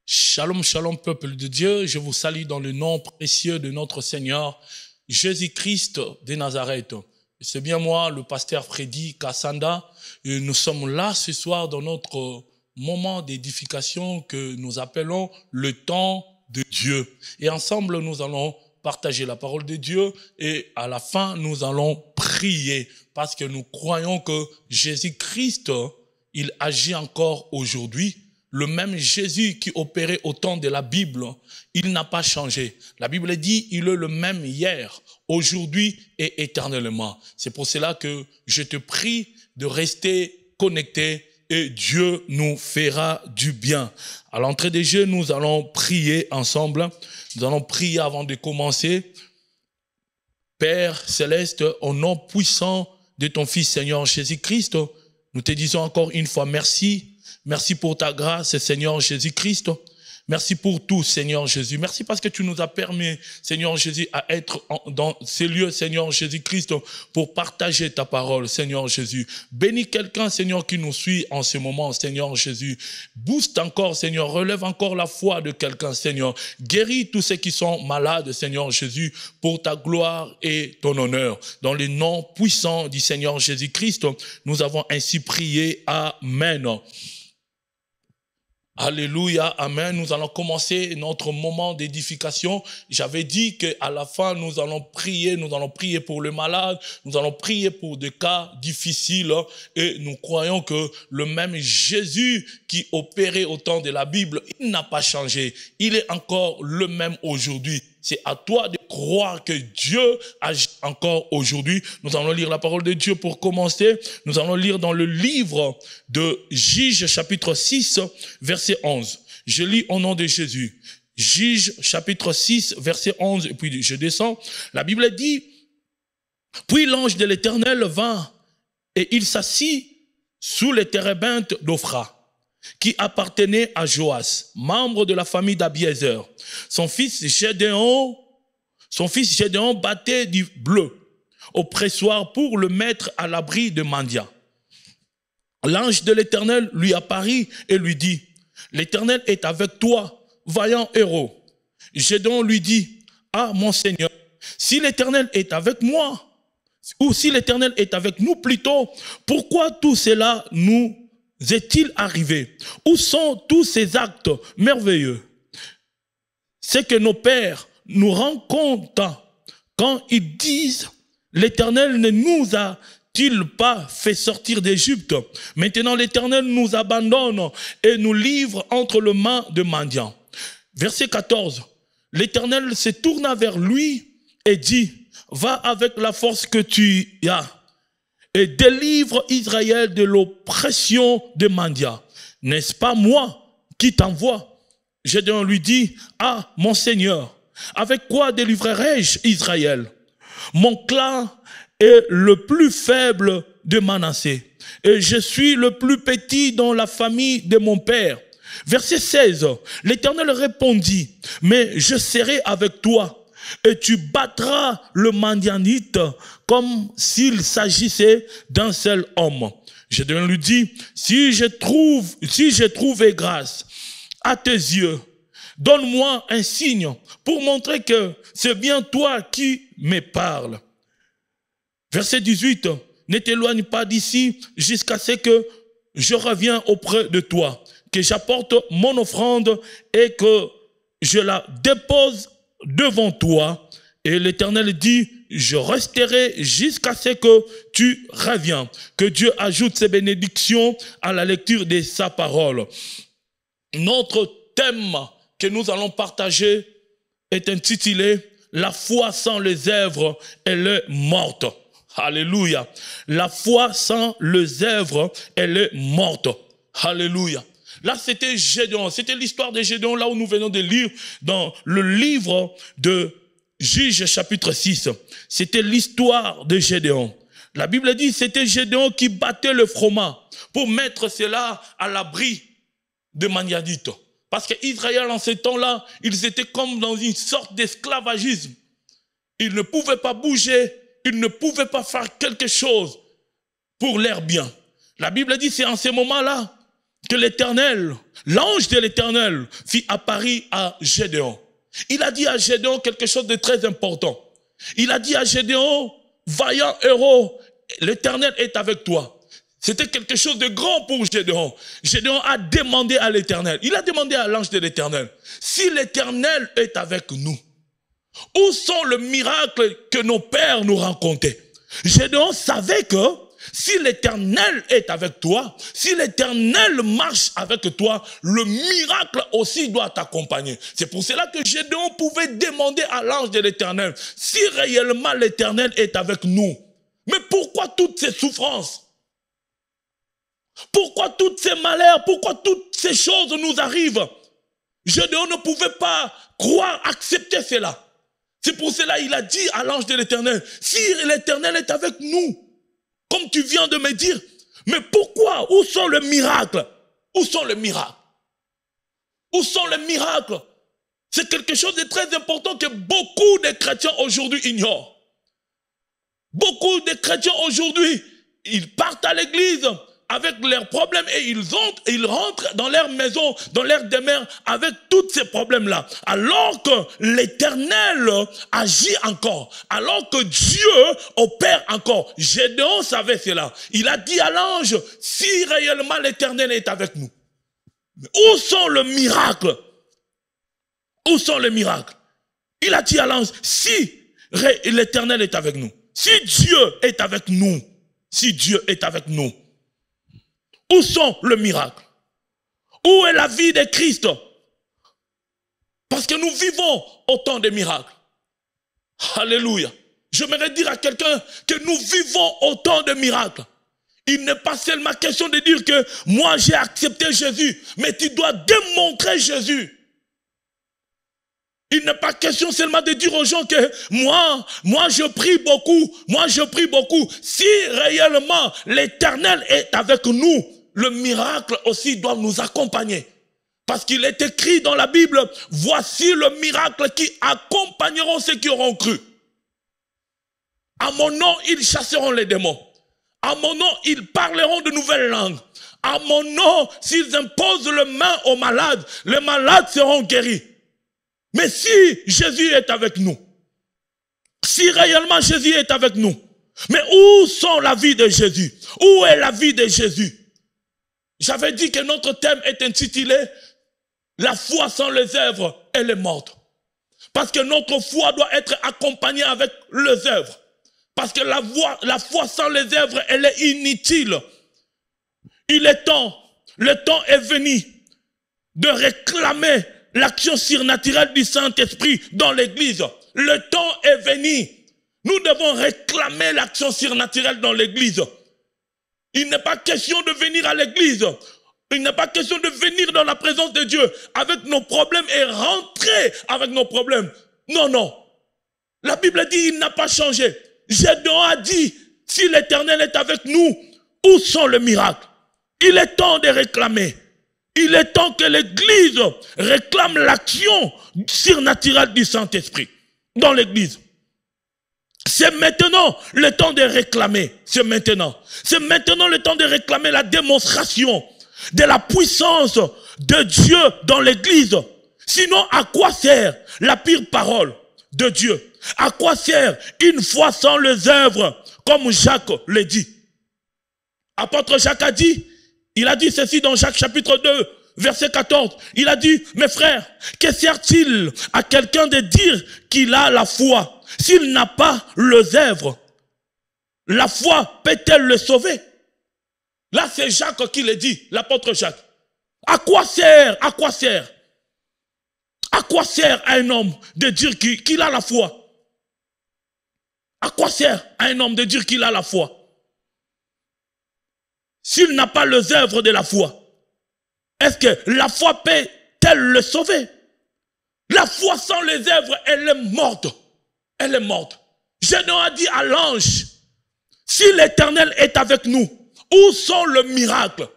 Shalom, shalom, peuple de Dieu. Je vous salue dans le nom précieux de notre Seigneur Jésus-Christ de Nazareth. C'est bien moi, le pasteur Freddy Kassanda. Et nous sommes là ce soir dans notre moment d'édification que nous appelons le temps de Dieu. Et ensemble, nous allons partager la parole de Dieu et à la fin, nous allons prier parce que nous croyons que Jésus-Christ, il agit encore aujourd'hui. Le même Jésus qui opérait au temps de la Bible, il n'a pas changé. La Bible dit, il est le même hier, aujourd'hui et éternellement. C'est pour cela que je te prie de rester connecté et Dieu nous fera du bien. À l'entrée des jeux, nous allons prier ensemble. Nous allons prier avant de commencer. Père Céleste, au nom puissant de ton Fils Seigneur Jésus-Christ, nous te disons encore une fois merci. Merci pour ta grâce, Seigneur Jésus-Christ. Merci pour tout, Seigneur Jésus. Merci parce que tu nous as permis, Seigneur Jésus, à être dans ces lieux, Seigneur Jésus-Christ, pour partager ta parole, Seigneur Jésus. Bénis quelqu'un, Seigneur, qui nous suit en ce moment, Seigneur Jésus. Booste encore, Seigneur. Relève encore la foi de quelqu'un, Seigneur. Guéris tous ceux qui sont malades, Seigneur Jésus, pour ta gloire et ton honneur. Dans le nom puissant du Seigneur Jésus-Christ, nous avons ainsi prié. Amen. Alléluia, amen. Nous allons commencer notre moment d'édification. J'avais dit qu'à la fin, nous allons prier pour le malade, nous allons prier pour des cas difficiles et nous croyons que le même Jésus qui opérait au temps de la Bible, il n'a pas changé. Il est encore le même aujourd'hui. C'est à toi de croire que Dieu agit encore aujourd'hui. Nous allons lire la parole de Dieu pour commencer. Nous allons lire dans le livre de Juge chapitre 6, verset 11. Je lis au nom de Jésus. Juge chapitre 6, verset 11, et puis je descends. La Bible dit, « Puis l'ange de l'Éternel vint, et il s'assit sous les térébinthes d'Ophra, qui appartenait à Joas, membre de la famille d'Abiézer. Son fils Gédéon battait du bleu au pressoir pour le mettre à l'abri de mendiants. L'ange de l'Éternel lui apparut et lui dit, « L'Éternel est avec toi, vaillant héros. » Gédéon lui dit, « Ah, mon Seigneur, si l'Éternel est avec moi, ou si l'Éternel est avec nous plutôt, pourquoi tout cela nous est-il arrivé? Où sont tous ces actes merveilleux? C'est que nos pères nous rendent compte quand ils disent, l'Éternel ne nous a-t-il pas fait sortir d'Égypte? Maintenant l'Éternel nous abandonne et nous livre entre les mains de mendiants. Verset 14. L'Éternel se tourna vers lui et dit, va avec la force que tu as et délivre Israël de l'oppression des mendiants. N'est-ce pas moi qui t'envoie? Gédéon lui dit, ah, mon Seigneur, avec quoi délivrerai-je Israël? Mon clan est le plus faible de Manassé, et je suis le plus petit dans la famille de mon père. Verset 16, l'Éternel répondit, mais je serai avec toi, et tu battras le mendianite comme s'il s'agissait d'un seul homme. Gédéon lui dit, si j'ai trouvé grâce à tes yeux, donne-moi un signe pour montrer que c'est bien toi qui me parles. Verset 18, ne t'éloigne pas d'ici jusqu'à ce que je revienne auprès de toi, que j'apporte mon offrande et que je la dépose devant toi. Et l'Éternel dit, je resterai jusqu'à ce que tu reviens. Que Dieu ajoute ses bénédictions à la lecture de sa parole. Notre thème que nous allons partager est intitulé « La foi sans les œuvres, elle est morte ». Alléluia. La foi sans les œuvres, elle est morte. Alléluia. Là, c'était Gédéon. C'était l'histoire de Gédéon, là où nous venons de lire dans le livre de Juge chapitre 6. C'était l'histoire de Gédéon. La Bible dit que c'était Gédéon qui battait le froment pour mettre cela à l'abri de Maniadite. Parce qu'Israël, en ce temps-là, ils étaient comme dans une sorte d'esclavagisme. Ils ne pouvaient pas bouger, ils ne pouvaient pas faire quelque chose pour leur bien. La Bible dit, c'est en ce moment-là que l'Éternel, l'ange de l'Éternel, fit apparaître à Gédéon. Il a dit à Gédéon quelque chose de très important. Il a dit à Gédéon, vaillant héros, l'Éternel est avec toi. C'était quelque chose de grand pour Gédéon. Gédéon a demandé à l'Éternel, il a demandé à l'ange de l'Éternel, si l'Éternel est avec nous, où sont les miracles que nos pères nous racontaient? Gédéon savait que si l'Éternel est avec toi, si l'Éternel marche avec toi, le miracle aussi doit t'accompagner. C'est pour cela que Gédéon pouvait demander à l'ange de l'Éternel, si réellement l'Éternel est avec nous. Mais pourquoi toutes ces souffrances? Pourquoi tous ces malheurs? Pourquoi toutes ces choses nous arrivent? Gédéon ne pouvait pas croire, accepter cela. C'est pour cela qu'il a dit à l'ange de l'Éternel, si l'Éternel est avec nous, comme tu viens de me dire, mais pourquoi? Où sont les miracles? Où sont les miracles? Où sont les miracles? C'est quelque chose de très important que beaucoup de chrétiens aujourd'hui ignorent. Beaucoup de chrétiens aujourd'hui, ils partent à l'église avec leurs problèmes et ils rentrent dans leur maison, dans leur demeure avec tous ces problèmes-là. Alors que l'Éternel agit encore, alors que Dieu opère encore. Gédéon savait cela. Il a dit à l'ange, si réellement l'Éternel est avec nous, où sont les miracles? Où sont les miracles? Il a dit à l'ange, si l'Éternel est avec nous, si Dieu est avec nous, si Dieu est avec nous, où sont les miracles? Où est la vie de Christ? Parce que nous vivons autant de miracles. Alléluia. J'aimerais dire à quelqu'un que nous vivons autant de miracles. Il n'est pas seulement question de dire que moi j'ai accepté Jésus, mais tu dois démontrer Jésus. Il n'est pas question seulement de dire aux gens que moi je prie beaucoup, moi je prie beaucoup. Si réellement l'Éternel est avec nous, le miracle aussi doit nous accompagner. Parce qu'il est écrit dans la Bible, voici le miracle qui accompagneront ceux qui auront cru. À mon nom, ils chasseront les démons. À mon nom, ils parleront de nouvelles langues. À mon nom, s'ils imposent les mains aux malades, les malades seront guéris. Mais si Jésus est avec nous, si réellement Jésus est avec nous, mais où sont la vie de Jésus? Où est la vie de Jésus? J'avais dit que notre thème est intitulé « La foi sans les œuvres, elle est morte ». Parce que notre foi doit être accompagnée avec les œuvres. Parce que la foi sans les œuvres, elle est inutile. Il est temps, le temps est venu de réclamer l'action surnaturelle du Saint-Esprit dans l'Église. Le temps est venu. Nous devons réclamer l'action surnaturelle dans l'Église. Il n'est pas question de venir à l'église. Il n'est pas question de venir dans la présence de Dieu avec nos problèmes et rentrer avec nos problèmes. Non, non. La Bible dit il n'a pas changé. Gédéon a dit, si l'Éternel est avec nous, où sont les miracles? Il est temps de réclamer. Il est temps que l'Église réclame l'action surnaturelle du Saint-Esprit dans l'Église. C'est maintenant le temps de réclamer. C'est maintenant. C'est maintenant le temps de réclamer la démonstration de la puissance de Dieu dans l'Église. Sinon, à quoi sert la pire parole de Dieu? À quoi sert une foi sans les œuvres, comme Jacques le dit? Apôtre Jacques a dit, il a dit ceci dans Jacques chapitre 2, verset 14. Il a dit, mes frères, que sert-il à quelqu'un de dire qu'il a la foi s'il n'a pas les œuvres? La foi peut-elle le sauver? Là, c'est Jacques qui le dit, l'apôtre Jacques. À quoi sert? À quoi sert? À quoi sert à un homme de dire qu'il a la foi? À quoi sert à un homme de dire qu'il a la foi s'il n'a pas les œuvres de la foi? Est-ce que la foi peut-elle le sauver? La foi sans les œuvres, elle est morte. Elle est morte. Gédéon a dit à l'ange, si l'Éternel est avec nous, où sont les miracles?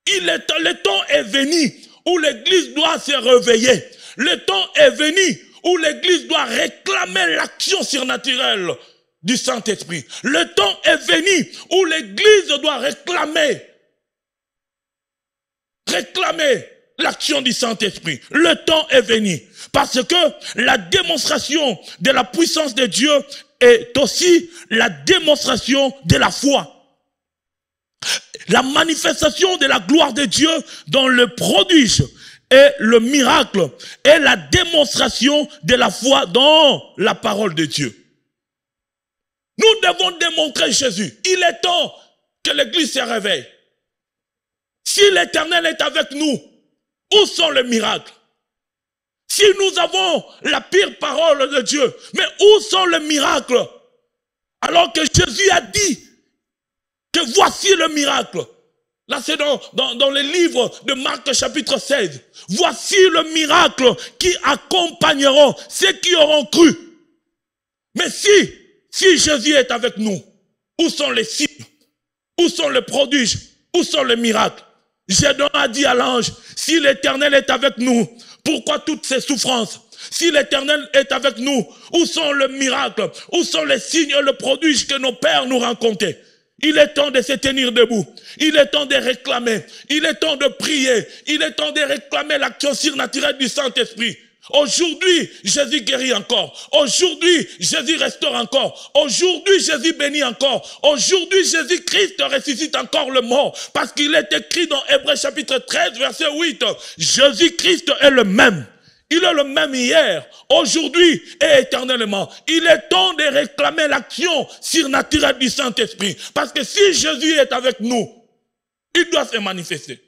Le temps est venu où l'Église doit se réveiller. Le temps est venu où l'Église doit réclamer l'action surnaturelle du Saint-Esprit. Le temps est venu où l'Église doit réclamer réclamer l'action du Saint-Esprit. Le temps est venu. Parce que la démonstration de la puissance de Dieu est aussi la démonstration de la foi. La manifestation de la gloire de Dieu dans le prodige et le miracle est la démonstration de la foi dans la parole de Dieu. Nous devons démontrer Jésus. Il est temps que l'Église se réveille. Si l'Éternel est avec nous, où sont les miracles? Si nous avons la pire parole de Dieu, mais où sont les miracles? Alors que Jésus a dit que voici le miracle. Là, c'est dans les livres de Marc chapitre 16. Voici le miracle qui accompagneront ceux qui auront cru. Mais si Jésus est avec nous, où sont les signes? Où sont les prodiges? Où sont les miracles? Gédéon a dit à l'ange, si l'Éternel est avec nous, pourquoi toutes ces souffrances? Si l'Éternel est avec nous, où sont les miracles? Où sont les signes et les prodiges que nos pères nous racontaient? Il est temps de se tenir debout. Il est temps de réclamer. Il est temps de prier. Il est temps de réclamer l'action surnaturelle du Saint-Esprit. Aujourd'hui, Jésus guérit encore. Aujourd'hui, Jésus restaure encore. Aujourd'hui, Jésus bénit encore. Aujourd'hui, Jésus-Christ ressuscite encore le mort. Parce qu'il est écrit dans Hébreux chapitre 13, verset 8. Jésus-Christ est le même. Il est le même hier, aujourd'hui et éternellement. Il est temps de réclamer l'action surnaturelle du Saint-Esprit. Parce que si Jésus est avec nous, il doit se manifester.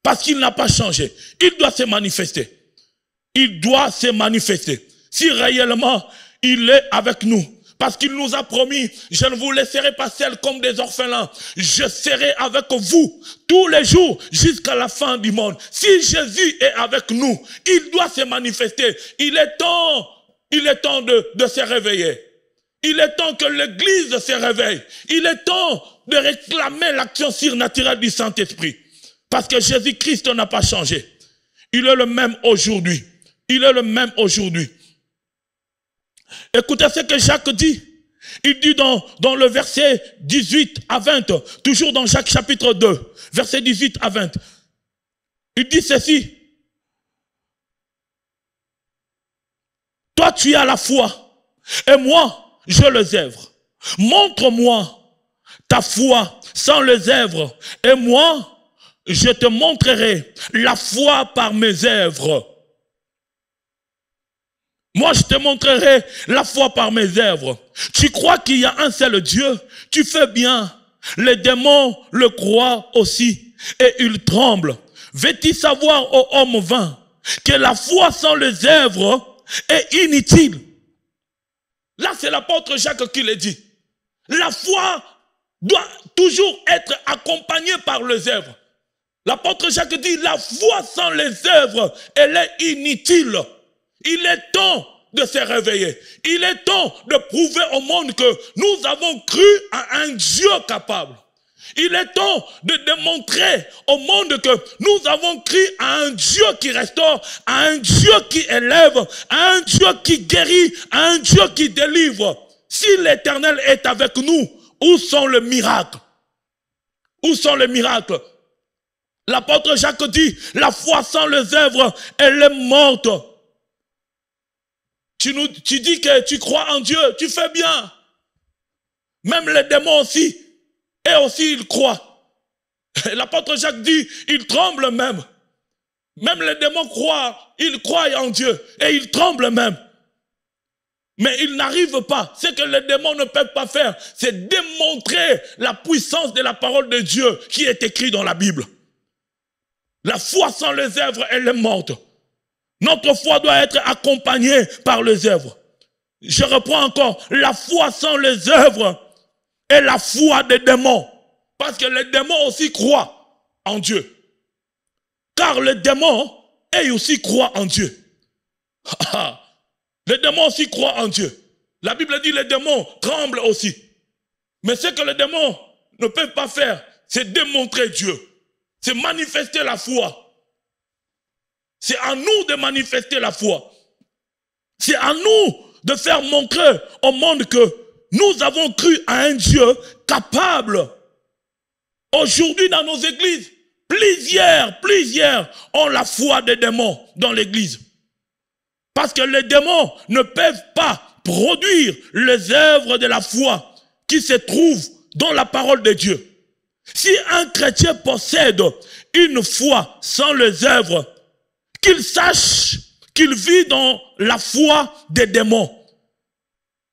Parce qu'il n'a pas changé. Il doit se manifester. Il doit se manifester. Si réellement il est avec nous, parce qu'il nous a promis, je ne vous laisserai pas seuls comme des orphelins. Je serai avec vous tous les jours jusqu'à la fin du monde. Si Jésus est avec nous, il doit se manifester. Il est temps de se réveiller. Il est temps que l'Église se réveille. Il est temps de réclamer l'action surnaturelle du Saint-Esprit. Parce que Jésus-Christ n'a pas changé. Il est le même aujourd'hui. Il est le même aujourd'hui. Écoutez ce que Jacques dit. Il dit dans le verset 18 à 20, toujours dans Jacques chapitre 2, verset 18 à 20. Il dit ceci. Toi, tu as la foi, et moi, je les œuvres. Montre-moi ta foi sans les œuvres, et moi, je te montrerai la foi par mes œuvres. Moi, je te montrerai la foi par mes œuvres. Tu crois qu'il y a un seul Dieu? Tu fais bien. Les démons le croient aussi et ils tremblent. Veux-tu savoir, ô homme vain, que la foi sans les œuvres est inutile? Là, c'est l'apôtre Jacques qui le dit. La foi doit toujours être accompagnée par les œuvres. L'apôtre Jacques dit, la foi sans les œuvres, elle est inutile. Il est temps de se réveiller. Il est temps de prouver au monde que nous avons cru à un Dieu capable. Il est temps de démontrer au monde que nous avons cru à un Dieu qui restaure, à un Dieu qui élève, à un Dieu qui guérit, à un Dieu qui délivre. Si l'Éternel est avec nous, où sont les miracles? Où sont les miracles? L'apôtre Jacques dit, la foi sans les œuvres, elle est morte. Tu dis que tu crois en Dieu, tu fais bien. Même les démons aussi, et aussi ils croient. L'apôtre Jacques dit, ils tremblent même. Même les démons croient, ils croient en Dieu, et ils tremblent même. Mais ils n'arrivent pas. Ce que les démons ne peuvent pas faire, c'est démontrer la puissance de la parole de Dieu qui est écrite dans la Bible. La foi sans les œuvres, elle est morte. Notre foi doit être accompagnée par les œuvres. Je reprends encore. La foi sans les œuvres est la foi des démons. Parce que les démons aussi croient en Dieu. Car les démons, eux aussi croient en Dieu. Les démons aussi croient en Dieu. La Bible dit les démons tremblent aussi. Mais ce que les démons ne peuvent pas faire, c'est démontrer Dieu. C'est manifester la foi. C'est à nous de manifester la foi. C'est à nous de faire montrer au monde que nous avons cru à un Dieu capable. Aujourd'hui dans nos églises, plus Plusieurs ont la foi des démons dans l'église. Parce que les démons ne peuvent pas produire les œuvres de la foi qui se trouvent dans la parole de Dieu. Si un chrétien possède une foi sans les œuvres, qu'il sache qu'il vit dans la foi des démons.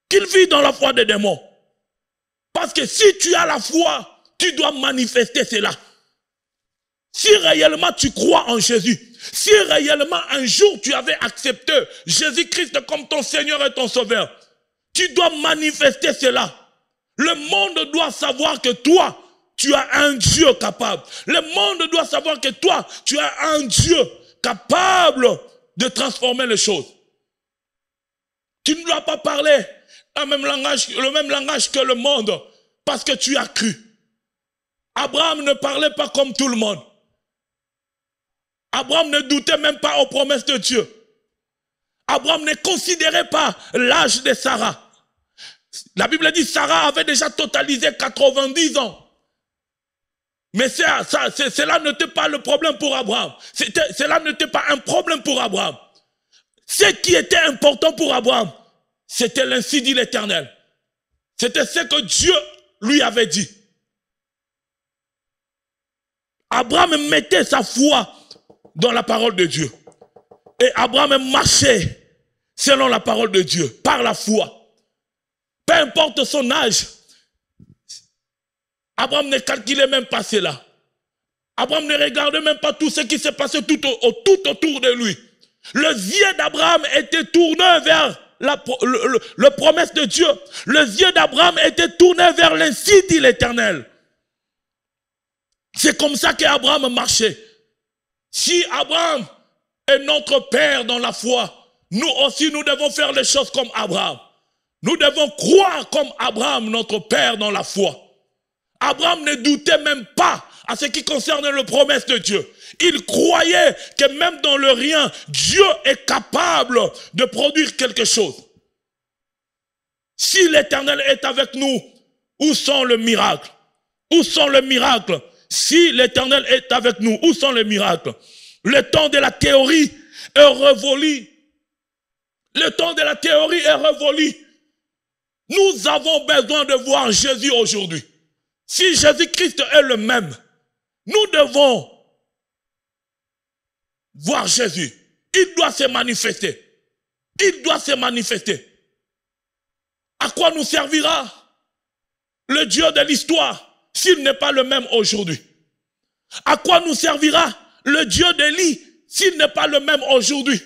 Qu'il vit dans la foi des démons. Parce que si tu as la foi, tu dois manifester cela. Si réellement tu crois en Jésus, si réellement un jour tu avais accepté Jésus-Christ comme ton Seigneur et ton Sauveur, tu dois manifester cela. Le monde doit savoir que toi, tu as un Dieu capable. Le monde doit savoir que toi, tu as un Dieu capable de transformer les choses. Tu ne dois pas parler le même langage que le monde parce que tu as cru. Abraham ne parlait pas comme tout le monde. Abraham ne doutait même pas aux promesses de Dieu. Abraham ne considérait pas l'âge de Sarah. La Bible dit que Sarah avait déjà totalisé 90 ans. Mais cela n'était pas le problème pour Abraham. Cela n'était pas un problème pour Abraham. Ce qui était important pour Abraham, c'était l'ainsi dit l'Éternel. C'était ce que Dieu lui avait dit. Abraham mettait sa foi dans la parole de Dieu. Et Abraham marchait selon la parole de Dieu, par la foi. Peu importe son âge, Abraham ne calculait même pas cela. Abraham ne regardait même pas tout ce qui s'est passé tout autour de lui. Les yeux d'Abraham étaient tournés vers la promesse de Dieu. Les yeux d'Abraham étaient tournés vers l'ainsi dit l'Éternel. C'est comme ça qu'Abraham marchait. Si Abraham est notre père dans la foi, nous aussi nous devons faire les choses comme Abraham. Nous devons croire comme Abraham, notre père dans la foi. Abraham ne doutait même pas à ce qui concerne les promesses de Dieu. Il croyait que même dans le rien, Dieu est capable de produire quelque chose. Si l'Éternel est avec nous, où sont les miracles? Où sont les miracles? Si l'Éternel est avec nous, où sont les miracles? Le temps de la théorie est révolu. Le temps de la théorie est révolu. Nous avons besoin de voir Jésus aujourd'hui. Si Jésus-Christ est le même, nous devons voir Jésus. Il doit se manifester. Il doit se manifester. À quoi nous servira le Dieu de l'histoire s'il n'est pas le même aujourd'hui? À quoi nous servira le Dieu d'Élie s'il n'est pas le même aujourd'hui?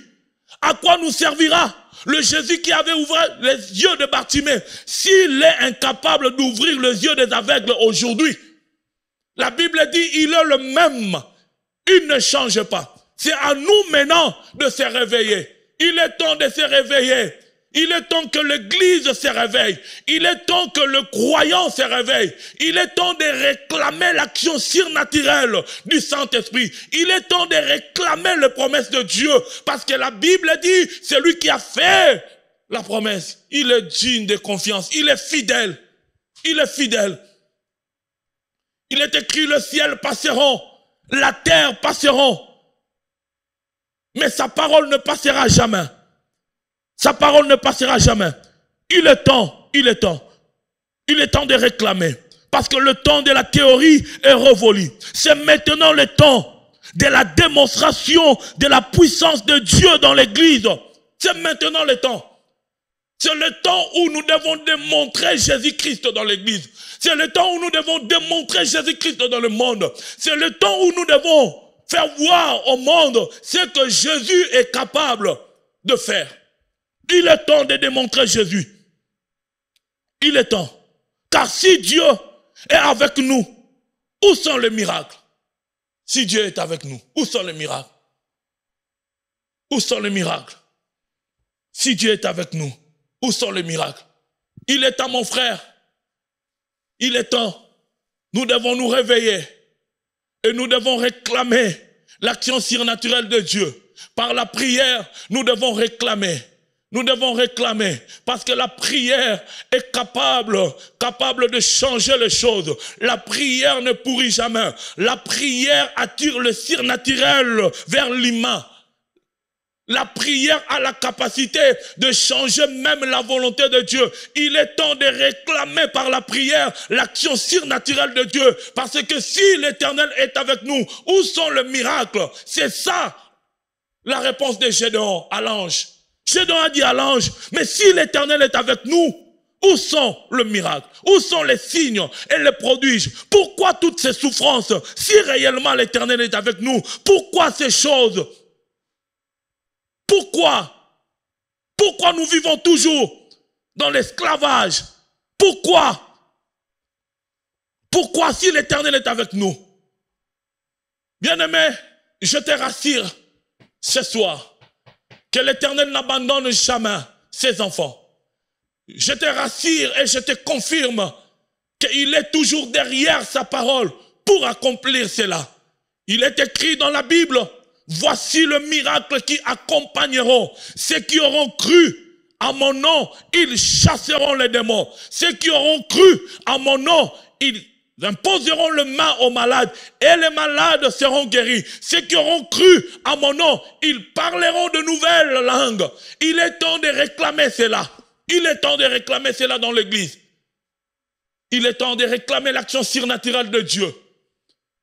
À quoi nous servira le Jésus qui avait ouvert les yeux de Bartimée s'il est incapable d'ouvrir les yeux des aveugles aujourd'hui? La Bible dit il est le même. Il ne change pas. C'est à nous maintenant de se réveiller. Il est temps de se réveiller. Il est temps que l'Église se réveille. Il est temps que le croyant se réveille. Il est temps de réclamer l'action surnaturelle du Saint-Esprit. Il est temps de réclamer les promesses de Dieu. Parce que la Bible dit, c'est lui qui a fait la promesse. Il est digne de confiance. Il est fidèle. Il est fidèle. Il est écrit, le ciel passeront, la terre passeront. Mais sa parole ne passera jamais. Sa parole ne passera jamais. Il est temps, il est temps. Il est temps de réclamer. Parce que le temps de la théorie est révolu. C'est maintenant le temps de la démonstration de la puissance de Dieu dans l'église. C'est maintenant le temps. C'est le temps où nous devons démontrer Jésus-Christ dans l'église. C'est le temps où nous devons démontrer Jésus-Christ dans le monde. C'est le temps où nous devons faire voir au monde ce que Jésus est capable de faire. Il est temps de démontrer Jésus. Il est temps. Car si Dieu est avec nous, où sont les miracles? Si Dieu est avec nous, où sont les miracles? Où sont les miracles? Si Dieu est avec nous, où sont les miracles? Il est temps, mon frère. Il est temps. Nous devons nous réveiller. Et nous devons réclamer l'action surnaturelle de Dieu. Par la prière, nous devons réclamer. Nous devons réclamer parce que la prière est capable de changer les choses. La prière ne pourrit jamais. La prière attire le surnaturel vers l'humain. La prière a la capacité de changer même la volonté de Dieu. Il est temps de réclamer par la prière l'action surnaturelle de Dieu. Parce que si l'Éternel est avec nous, où sont les miracles? C'est ça la réponse de Gédéon à l'ange. Gédéon a dit à l'ange, mais si l'Éternel est avec nous, où sont le miracle? Où sont les signes et les prodiges? Pourquoi toutes ces souffrances? Si réellement l'Éternel est avec nous, pourquoi ces choses? Pourquoi? Pourquoi nous vivons toujours dans l'esclavage? Pourquoi? Pourquoi si l'Éternel est avec nous? Bien-aimé, je te rassure ce soir que l'Éternel n'abandonne jamais ses enfants. Je te rassure et je te confirme qu'il est toujours derrière sa parole pour accomplir cela. Il est écrit dans la Bible, voici le miracle qui accompagneront ceux qui auront cru à mon nom, ils chasseront les démons. Ceux qui auront cru à mon nom, ils imposeront le main aux malades et les malades seront guéris. Ceux qui auront cru à mon nom, ils parleront de nouvelles langues. Il est temps de réclamer cela. Il est temps de réclamer cela dans l'église. Il est temps de réclamer l'action surnaturelle de Dieu.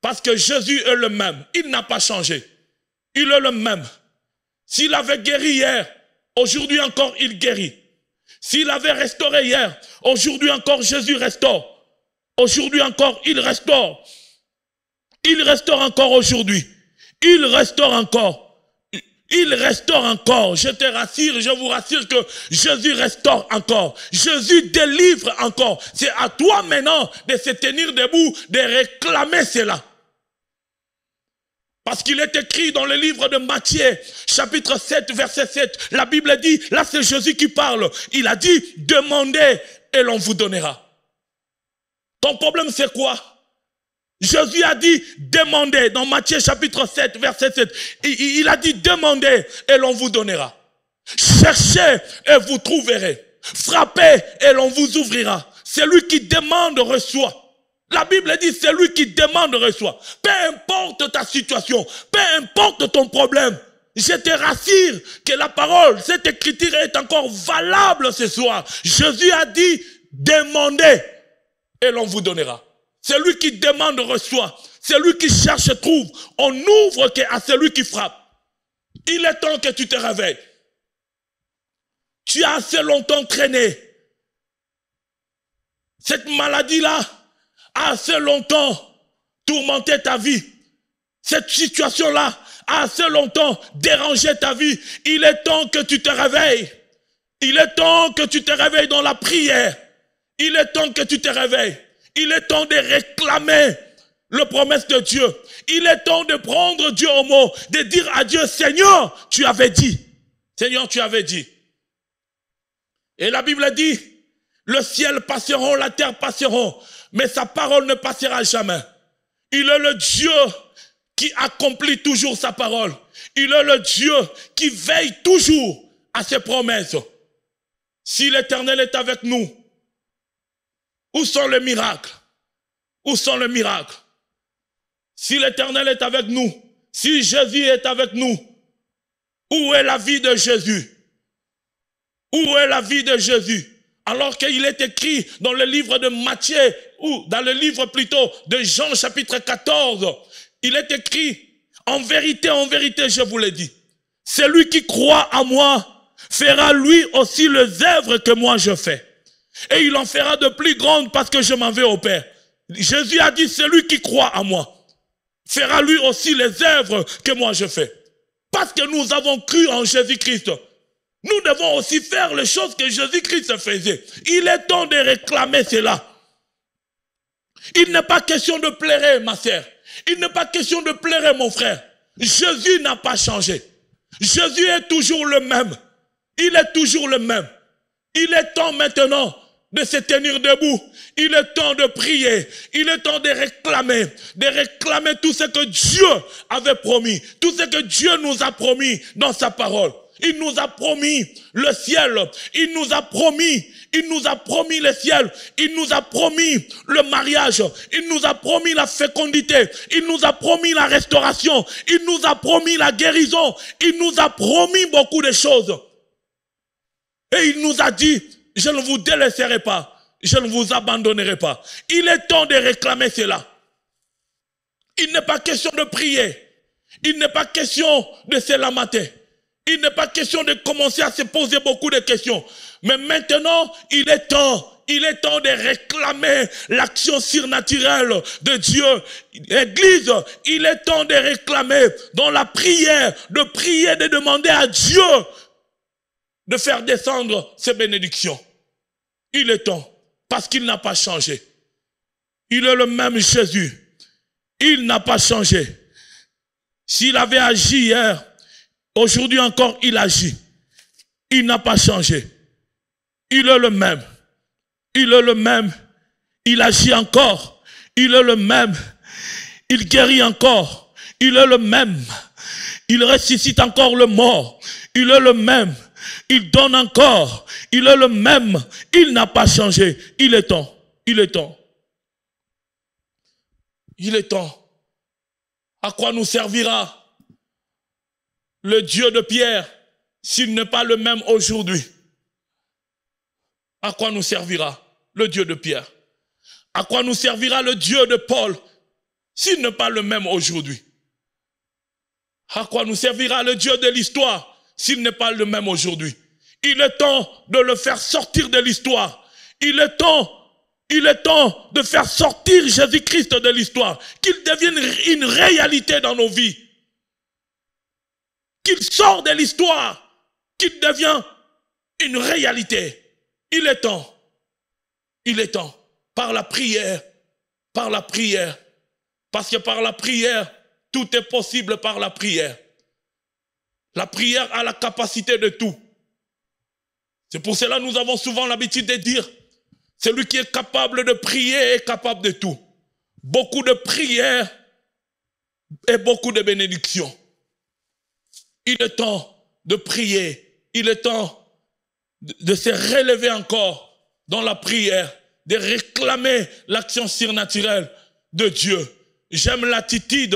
Parce que Jésus est le même. Il n'a pas changé. Il est le même. S'il avait guéri hier, aujourd'hui encore il guérit. S'il avait restauré hier, aujourd'hui encore Jésus restaure. Aujourd'hui encore, il restaure. Il restaure encore aujourd'hui. Il restaure encore. Il restaure encore. Je te rassure, je vous rassure que Jésus restaure encore. Jésus délivre encore. C'est à toi maintenant de se tenir debout, de réclamer cela. Parce qu'il est écrit dans le livre de Matthieu, chapitre 7, verset 7. La Bible dit, là c'est Jésus qui parle. Il a dit, demandez et l'on vous donnera. Ton problème c'est quoi? Jésus a dit demandez dans Matthieu chapitre 7 verset 7. Il a dit demandez et l'on vous donnera. Cherchez et vous trouverez. Frappez et l'on vous ouvrira. Celui qui demande reçoit. La Bible dit celui qui demande reçoit. Peu importe ta situation, peu importe ton problème, je te rassure que la parole, cette écriture est encore valable ce soir. Jésus a dit demandez et l'on vous donnera. Celui qui demande reçoit. Celui qui cherche trouve. On n'ouvre qu'à celui qui frappe. Il est temps que tu te réveilles. Tu as assez longtemps traîné. Cette maladie-là a assez longtemps tourmenté ta vie. Cette situation-là a assez longtemps dérangé ta vie. Il est temps que tu te réveilles. Il est temps que tu te réveilles dans la prière. Il est temps que tu te réveilles. Il est temps de réclamer les promesses de Dieu. Il est temps de prendre Dieu au mot, de dire à Dieu, Seigneur, tu avais dit. Seigneur, tu avais dit. Et la Bible dit, le ciel passeront, la terre passeront, mais sa parole ne passera jamais. Il est le Dieu qui accomplit toujours sa parole. Il est le Dieu qui veille toujours à ses promesses. Si l'Éternel est avec nous, où sont les miracles? Où sont les miracles? Si l'Éternel est avec nous, si Jésus est avec nous, où est la vie de Jésus? Où est la vie de Jésus? Alors qu'il est écrit dans le livre de Matthieu, ou dans le livre plutôt de Jean chapitre 14, il est écrit, en vérité, je vous l'ai dit, celui qui croit à moi fera lui aussi les œuvres que moi je fais. Et il en fera de plus grandes parce que je m'en vais au Père. Jésus a dit, celui qui croit à moi fera lui aussi les œuvres que moi je fais. Parce que nous avons cru en Jésus-Christ. Nous devons aussi faire les choses que Jésus-Christ faisait. Il est temps de réclamer cela. Il n'est pas question de pleurer, ma sœur. Il n'est pas question de pleurer, mon frère. Jésus n'a pas changé. Jésus est toujours le même. Il est toujours le même. Il est temps maintenant de se tenir debout. Il est temps de prier. Il est temps de réclamer tout ce que Dieu avait promis, tout ce que Dieu nous a promis dans sa parole. Il nous a promis le ciel. Il nous a promis le ciel. Il nous a promis le mariage. Il nous a promis la fécondité. Il nous a promis la restauration. Il nous a promis la guérison. Il nous a promis beaucoup de choses. Et il nous a dit, je ne vous délaisserai pas. Je ne vous abandonnerai pas. Il est temps de réclamer cela. Il n'est pas question de prier. Il n'est pas question de se lamenter. Il n'est pas question de commencer à se poser beaucoup de questions. Mais maintenant, il est temps de réclamer l'action surnaturelle de Dieu. Église, il est temps de réclamer dans la prière, de prier, de demander à Dieu de faire descendre ses bénédictions. Il est temps, parce qu'il n'a pas changé. Il est le même Jésus. Il n'a pas changé. S'il avait agi hier, aujourd'hui encore, il agit. Il n'a pas changé. Il est le même. Il est le même. Il agit encore. Il est le même. Il guérit encore. Il est le même. Il ressuscite encore le mort. Il est le même. Il donne encore. Il est le même. Il n'a pas changé. Il est temps. Il est temps. Il est temps. À quoi nous servira le Dieu de Pierre s'il n'est pas le même aujourd'hui? À quoi nous servira le Dieu de Pierre? À quoi nous servira le Dieu de Paul s'il n'est pas le même aujourd'hui? À quoi nous servira le Dieu de l'histoire s'il n'est pas le même aujourd'hui? Il est temps de le faire sortir de l'histoire. Il est temps de faire sortir Jésus-Christ de l'histoire. Qu'il devienne une réalité dans nos vies. Qu'il sorte de l'histoire. Qu'il devienne une réalité. Il est temps. Il est temps. Par la prière. Par la prière. Parce que par la prière, tout est possible par la prière. La prière a la capacité de tout. C'est pour cela que nous avons souvent l'habitude de dire, celui qui est capable de prier est capable de tout. Beaucoup de prières et beaucoup de bénédictions. Il est temps de prier. Il est temps de se relever encore dans la prière, de réclamer l'action surnaturelle de Dieu. J'aime l'attitude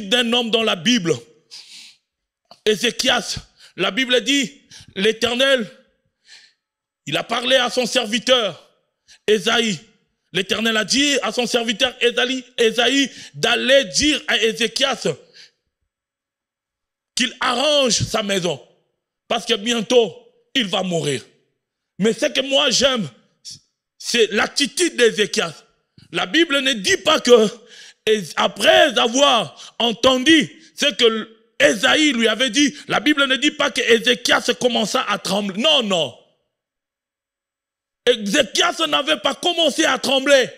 d'un homme dans la Bible. Ézéchias, la Bible dit, l'Éternel, il a parlé à son serviteur, Ésaïe. L'Éternel a dit à son serviteur Ésaïe d'aller dire à Ézéchias qu'il arrange sa maison. Parce que bientôt, il va mourir. Mais ce que moi j'aime, c'est l'attitude d'Ézéchias. La Bible ne dit pas que, après avoir entendu ce que Ésaïe lui avait dit, la Bible ne dit pas que Ézéchias commença à trembler. Non, non. Ézéchias n'avait pas commencé à trembler.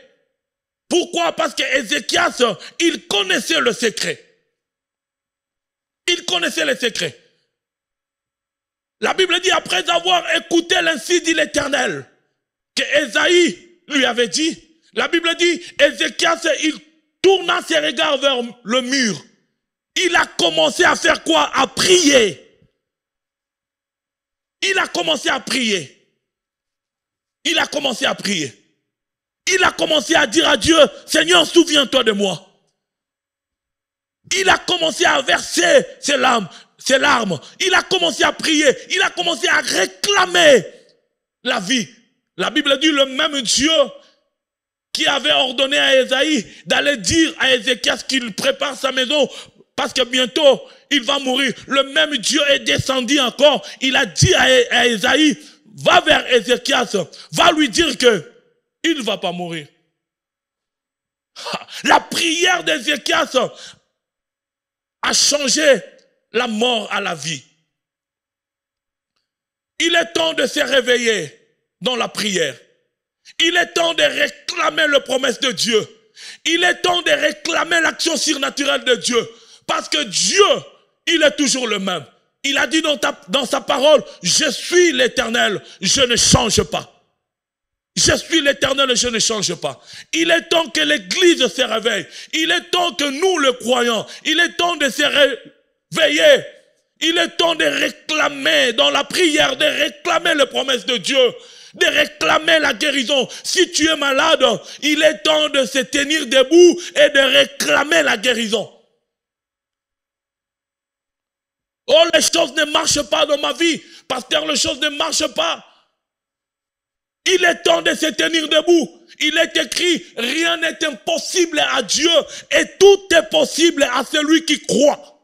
Pourquoi? Parce que Ézéchias, il connaissait le secret. Il connaissait le secret. La Bible dit, après avoir écouté l'ainsi dit l'Éternel, que Ésaïe lui avait dit, la Bible dit, Ézéchias, il tourna ses regards vers le mur. Il a commencé à faire quoi? À prier. Il a commencé à prier. Il a commencé à prier. Il a commencé à dire à Dieu, Seigneur, souviens-toi de moi. Il a commencé à verser ses larmes. Il a commencé à prier. Il a commencé à réclamer la vie. La Bible dit, le même Dieu qui avait ordonné à Ésaïe d'aller dire à Ézéchias qu'il prépare sa maison parce que bientôt il va mourir. Le même Dieu est descendu encore. Il a dit à Ésaïe, va vers Ézéchias, va lui dire que il ne va pas mourir. La prière d'Ézéchias a changé la mort à la vie. Il est temps de se réveiller dans la prière. Il est temps de réclamer les promesses de Dieu. Il est temps de réclamer l'action surnaturelle de Dieu. Parce que Dieu, il est toujours le même. Il a dit dans sa parole, je suis l'Éternel, je ne change pas. Je suis l'Éternel et je ne change pas. Il est temps que l'Église se réveille. Il est temps que nous le croyons. Il est temps de se réveiller. Il est temps de réclamer dans la prière, de réclamer les promesses de Dieu, de réclamer la guérison. Si tu es malade, il est temps de se tenir debout et de réclamer la guérison. Oh, les choses ne marchent pas dans ma vie. Pasteur, les choses ne marchent pas. Il est temps de se tenir debout. Il est écrit, rien n'est impossible à Dieu et tout est possible à celui qui croit.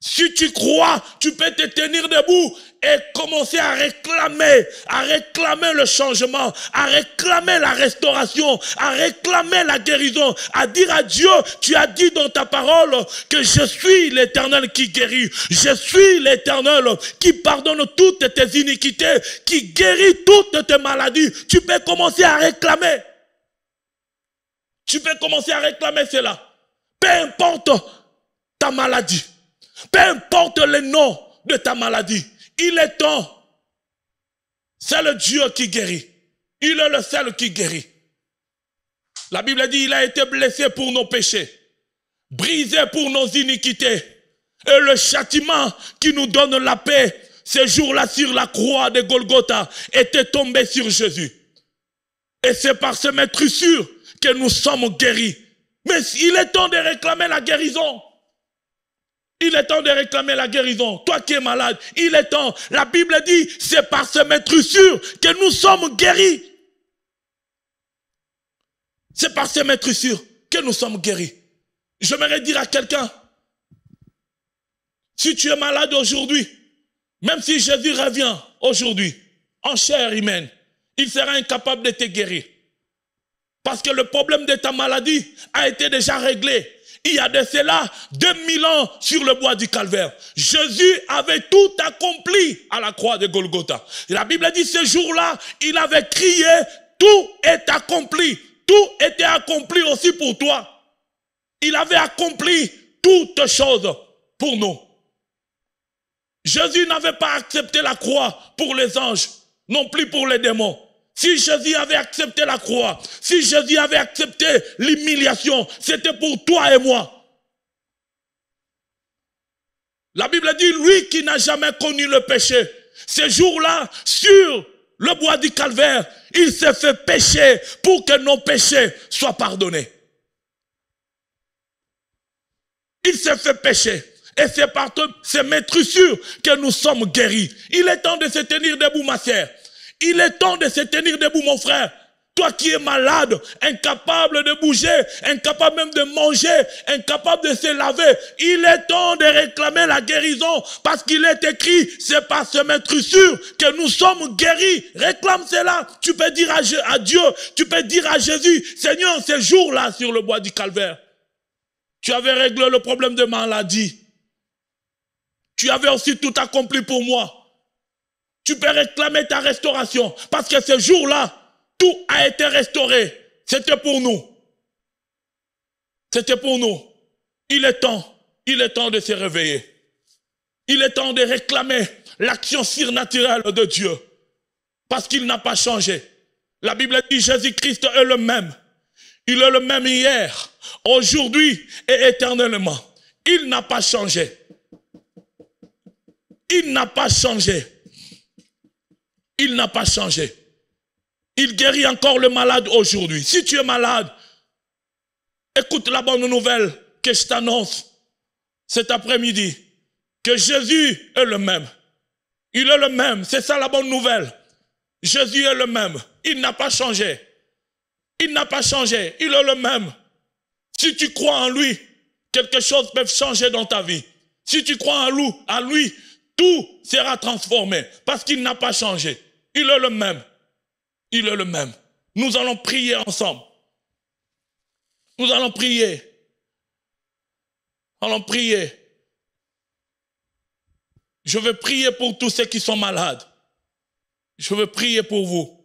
Si tu crois, tu peux te tenir debout et commencer à réclamer le changement, à réclamer la restauration, à réclamer la guérison, à dire à Dieu, tu as dit dans ta parole que je suis l'Éternel qui guérit, je suis l'Éternel qui pardonne toutes tes iniquités, qui guérit toutes tes maladies. Tu peux commencer à réclamer. Tu peux commencer à réclamer cela. Peu importe ta maladie. Peu importe le nom de ta maladie, il est temps. C'est le Dieu qui guérit. Il est le seul qui guérit. La Bible dit, il a été blessé pour nos péchés, brisé pour nos iniquités. Et le châtiment qui nous donne la paix, ce jour-là sur la croix de Golgotha, était tombé sur Jésus. Et c'est par ce maîtrissure que nous sommes guéris. Mais il est temps de réclamer la guérison. Il est temps de réclamer la guérison. Toi qui es malade, il est temps. La Bible dit, c'est par ce maîtrissure que nous sommes guéris. C'est par ce maîtrissure que nous sommes guéris. J'aimerais dire à quelqu'un, si tu es malade aujourd'hui, même si Jésus revient aujourd'hui, en chair humaine, il sera incapable de te guérir. Parce que le problème de ta maladie a été déjà réglé. Il y a de cela 2000 ans sur le bois du Calvaire. Jésus avait tout accompli à la croix de Golgotha. Et la Bible dit, ce jour-là, il avait crié, tout est accompli. Tout était accompli aussi pour toi. Il avait accompli toutes choses pour nous. Jésus n'avait pas accepté la croix pour les anges, non plus pour les démons. Si Jésus avait accepté la croix, si Jésus avait accepté l'humiliation, c'était pour toi et moi. La Bible dit, lui qui n'a jamais connu le péché, ce jour-là, sur le bois du Calvaire, il s'est fait pécher pour que nos péchés soient pardonnés. Il s'est fait pécher. Et c'est par ces maîtrissures que nous sommes guéris. Il est temps de se tenir debout, ma sœur. Il est temps de se tenir debout, mon frère. Toi qui es malade, incapable de bouger, incapable même de manger, incapable de se laver, il est temps de réclamer la guérison parce qu'il est écrit, c'est par ce maîtrissure que nous sommes guéris. Réclame cela. Tu peux dire à Dieu, tu peux dire à Jésus, Seigneur, ce jour-là sur le bois du Calvaire, tu avais réglé le problème de maladie. Tu avais aussi tout accompli pour moi. Tu peux réclamer ta restauration. Parce que ce jour-là, tout a été restauré. C'était pour nous. C'était pour nous. Il est temps de se réveiller. Il est temps de réclamer l'action surnaturelle de Dieu. Parce qu'il n'a pas changé. La Bible dit Jésus-Christ est le même. Il est le même hier, aujourd'hui et éternellement. Il n'a pas changé. Il n'a pas changé. Il n'a pas changé. Il guérit encore le malade aujourd'hui. Si tu es malade, écoute la bonne nouvelle que je t'annonce cet après-midi. Que Jésus est le même. Il est le même. C'est ça la bonne nouvelle. Jésus est le même. Il n'a pas changé. Il n'a pas changé. Il est le même. Si tu crois en lui, quelque chose peut changer dans ta vie. Si tu crois en lui, tout sera transformé parce qu'il n'a pas changé. Il est le même. Il est le même. Nous allons prier ensemble. Nous allons prier. Allons prier. Je veux prier pour tous ceux qui sont malades. Je veux prier pour vous.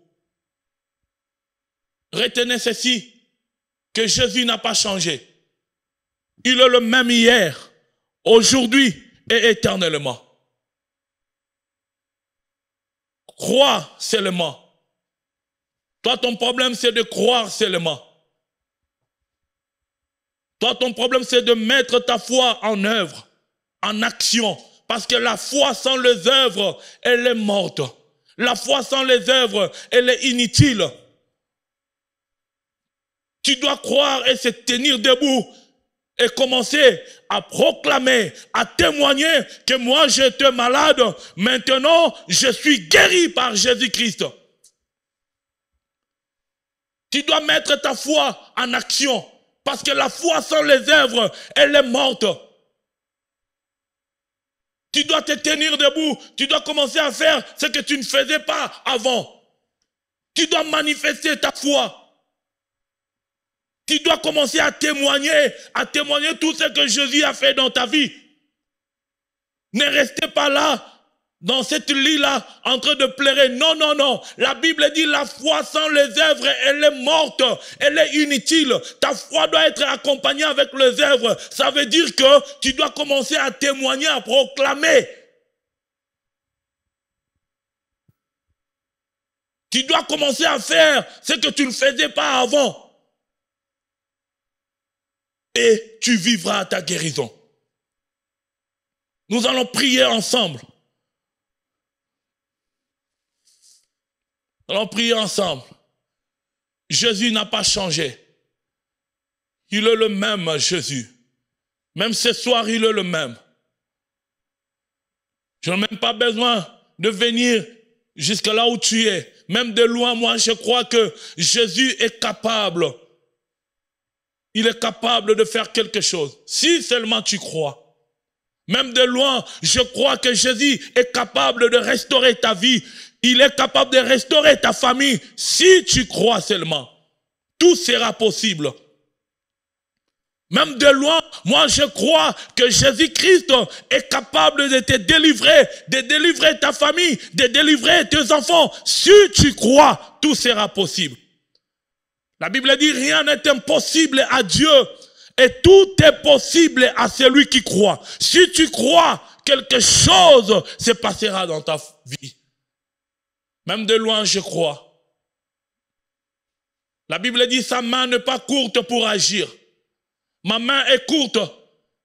Retenez ceci, que Jésus n'a pas changé. Il est le même hier, aujourd'hui et éternellement. Crois seulement. Toi, ton problème, c'est de croire seulement. Toi, ton problème, c'est de mettre ta foi en œuvre, en action, Parce que la foi sans les œuvres, elle est morte. La foi sans les œuvres, elle est inutile. Tu dois croire et se tenir debout et commencer à proclamer, à témoigner que moi j'étais malade, maintenant je suis guéri par Jésus-Christ. Tu dois mettre ta foi en action parce que la foi sans les œuvres, elle est morte. Tu dois te tenir debout, tu dois commencer à faire ce que tu ne faisais pas avant. Tu dois manifester ta foi. Tu dois commencer à témoigner tout ce que Jésus a fait dans ta vie. Ne restez pas là, dans cette lit-là, en train de pleurer. Non, non, non. La Bible dit la foi sans les œuvres, elle est morte, elle est inutile. Ta foi doit être accompagnée avec les œuvres. Ça veut dire que tu dois commencer à témoigner, à proclamer. Tu dois commencer à faire ce que tu ne faisais pas avant. Et tu vivras ta guérison. Nous allons prier ensemble. Nous allons prier ensemble. Jésus n'a pas changé. Il est le même Jésus. Même ce soir, il est le même. Je n'ai même pas besoin de venir jusque là où tu es. Même de loin, moi, je crois que Jésus est capable. Il est capable de faire quelque chose. Si seulement tu crois. Même de loin, je crois que Jésus est capable de restaurer ta vie. Il est capable de restaurer ta famille. Si tu crois seulement, tout sera possible. Même de loin, moi je crois que Jésus-Christ est capable de te délivrer, de délivrer ta famille, de délivrer tes enfants. Si tu crois, tout sera possible. La Bible dit rien n'est impossible à Dieu et tout est possible à celui qui croit. Si tu crois, quelque chose se passera dans ta vie. Même de loin, je crois. La Bible dit sa main n'est pas courte pour agir. Ma main est courte,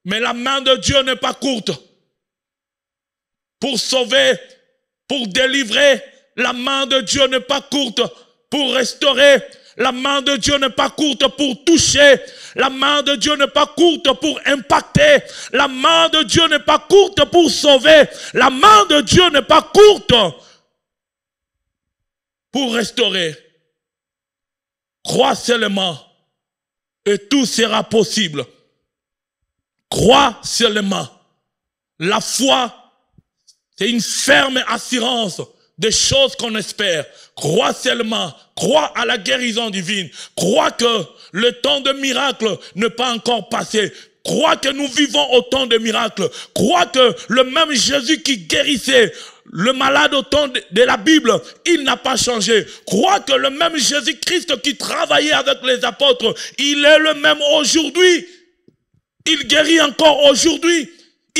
mais la main de Dieu n'est pas courte. Pour sauver, pour délivrer, la main de Dieu n'est pas courte. Pour restaurer, la main de Dieu n'est pas courte pour toucher. La main de Dieu n'est pas courte pour impacter. La main de Dieu n'est pas courte pour sauver. La main de Dieu n'est pas courte pour restaurer. Crois seulement et tout sera possible. Crois seulement. La foi, c'est une ferme assurance des choses qu'on espère. Crois seulement, crois à la guérison divine. Crois que le temps de miracle n'est pas encore passé. Crois que nous vivons au temps de miracle. Crois que le même Jésus qui guérissait le malade au temps de la Bible, il n'a pas changé. Crois que le même Jésus-Christ qui travaillait avec les apôtres, il est le même aujourd'hui. Il guérit encore aujourd'hui.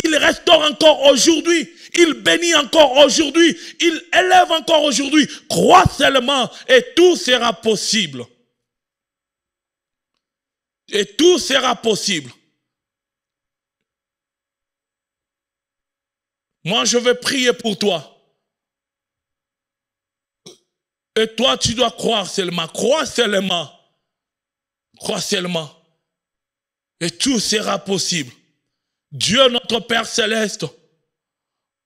Il restaure encore aujourd'hui. Il bénit encore aujourd'hui. Il élève encore aujourd'hui. Crois seulement et tout sera possible. Et tout sera possible. Moi, je vais prier pour toi. Et toi, tu dois croire seulement. Crois seulement. Crois seulement. Et tout sera possible. Dieu, notre Père Céleste,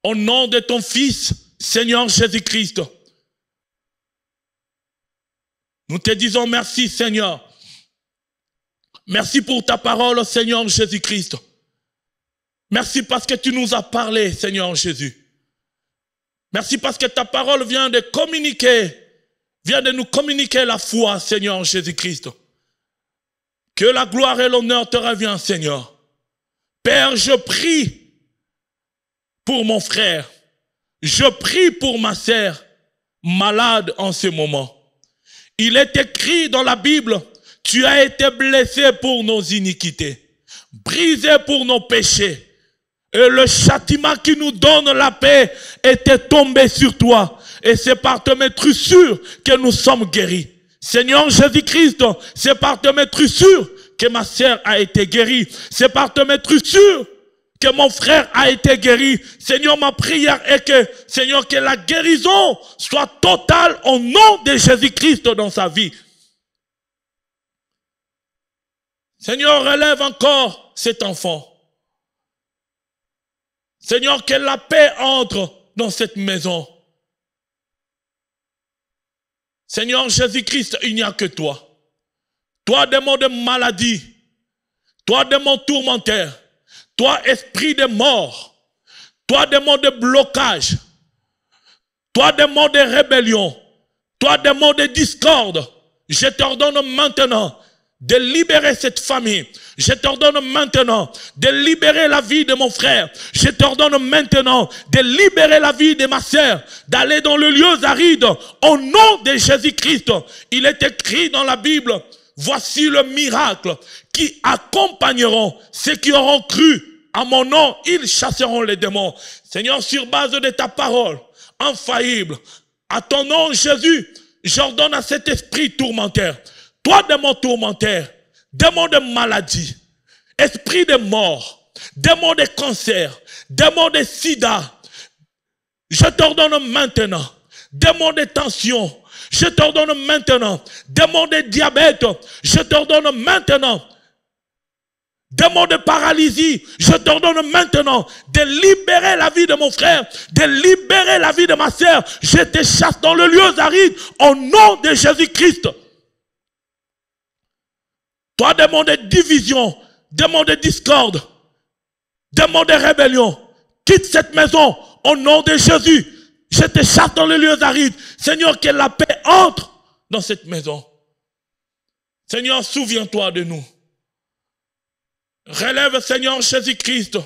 au nom de ton Fils, Seigneur Jésus-Christ, nous te disons merci, Seigneur. Merci pour ta parole, Seigneur Jésus-Christ. Merci parce que tu nous as parlé, Seigneur Jésus. Merci parce que ta parole vient de communiquer, vient de nous communiquer la foi, Seigneur Jésus-Christ. Que la gloire et l'honneur te reviennent, Seigneur. Père, je prie pour mon frère. Je prie pour ma sœur, malade en ce moment. Il est écrit dans la Bible, tu as été blessé pour nos iniquités, brisé pour nos péchés. Et le châtiment qui nous donne la paix était tombé sur toi. Et c'est par te mettre sûr que nous sommes guéris. Seigneur Jésus-Christ, c'est par te mettre sûr que ma sœur a été guérie. C'est par te mettre sûr que mon frère a été guéri. Seigneur, ma prière est que, Seigneur, que la guérison soit totale au nom de Jésus-Christ dans sa vie. Seigneur, relève encore cet enfant. Seigneur, que la paix entre dans cette maison. Seigneur Jésus-Christ, il n'y a que toi. Toi, démon de maladie. Toi, démon tourmenteur. Toi, esprit de mort. Toi, démon de blocage. Toi, démon de rébellion. Toi, démon de discorde. Je t'ordonne maintenant de libérer cette famille. Je t'ordonne maintenant de libérer la vie de mon frère. Je t'ordonne maintenant de libérer la vie de ma sœur, d'aller dans le lieu aride au nom de Jésus-Christ. Il est écrit dans la Bible, voici le miracle qui accompagneront ceux qui auront cru à mon nom, ils chasseront les démons. Seigneur, sur base de ta parole infaillible, à ton nom Jésus, j'ordonne à cet esprit tourmenteur, toi démon tourmenteur, démon de maladie, esprit de mort, démon de cancer, démon de sida, je t'ordonne maintenant, démon de tension, je t'ordonne maintenant, démon de diabète, je t'ordonne maintenant, démon de paralysie, je t'ordonne maintenant de libérer la vie de mon frère, de libérer la vie de ma sœur. Je te chasse dans le lieu aride au nom de Jésus-Christ. Toi, démon de division, démon de discorde, démon de rébellion, quitte cette maison au nom de Jésus. Je te chasse dans le lieu aride. Seigneur, que la paix entre dans cette maison. Seigneur, souviens-toi de nous. Relève, Seigneur Jésus-Christ.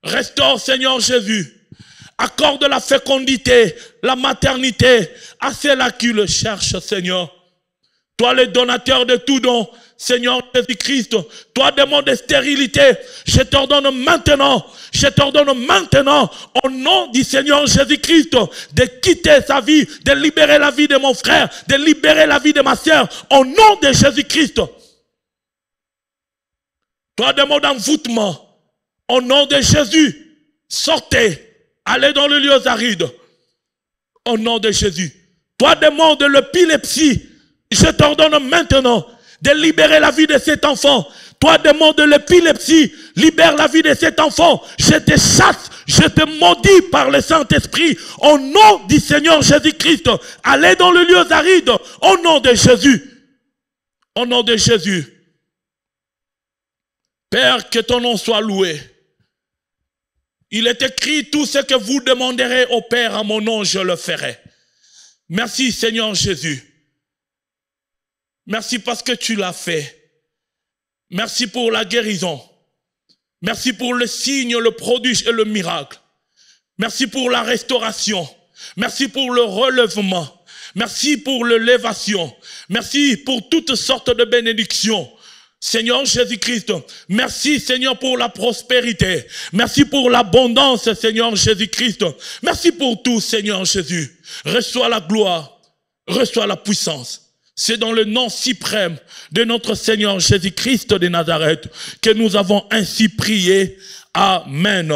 Restaure, Seigneur Jésus. Accorde la fécondité, la maternité à ceux-là qui le cherchent, Seigneur. Toi, le donateur de tout don, Seigneur Jésus-Christ. Toi, démon de stérilité, je t'ordonne maintenant, au nom du Seigneur Jésus-Christ, de quitter sa vie, de libérer la vie de mon frère, de libérer la vie de ma sœur, au nom de Jésus-Christ. Toi, démon d'envoûtement, au nom de Jésus, sortez, allez dans le lieu aride, au nom de Jésus. Toi, démon de l'épilepsie, je t'ordonne maintenant de libérer la vie de cet enfant. Toi, démon de l'épilepsie, libère la vie de cet enfant. Je te chasse, je te maudis par le Saint-Esprit, au nom du Seigneur Jésus-Christ. Allez dans le lieu aride, au nom de Jésus. Au nom de Jésus. Père, que ton nom soit loué. Il est écrit, tout ce que vous demanderez au Père à mon nom, je le ferai. Merci Seigneur Jésus. Merci parce que tu l'as fait. Merci pour la guérison. Merci pour le signe, le prodige et le miracle. Merci pour la restauration. Merci pour le relèvement. Merci pour l'élévation. Merci pour toutes sortes de bénédictions. Seigneur Jésus-Christ, merci Seigneur pour la prospérité. Merci pour l'abondance, Seigneur Jésus-Christ. Merci pour tout, Seigneur Jésus. Reçois la gloire, reçois la puissance. C'est dans le nom suprême de notre Seigneur Jésus-Christ de Nazareth que nous avons ainsi prié. Amen.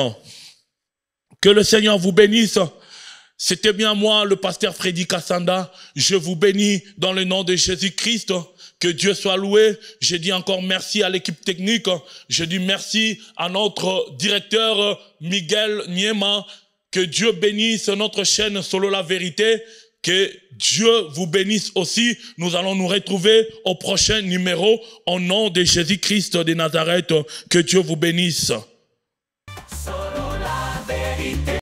Que le Seigneur vous bénisse. C'était bien moi, le pasteur Freddy Kassanda. Je vous bénis dans le nom de Jésus-Christ. Que Dieu soit loué. Je dis encore merci à l'équipe technique. Je dis merci à notre directeur Miguel Niema. Que Dieu bénisse notre chaîne Solo la Vérité. Que Dieu vous bénisse aussi. Nous allons nous retrouver au prochain numéro au nom de Jésus-Christ de Nazareth. Que Dieu vous bénisse.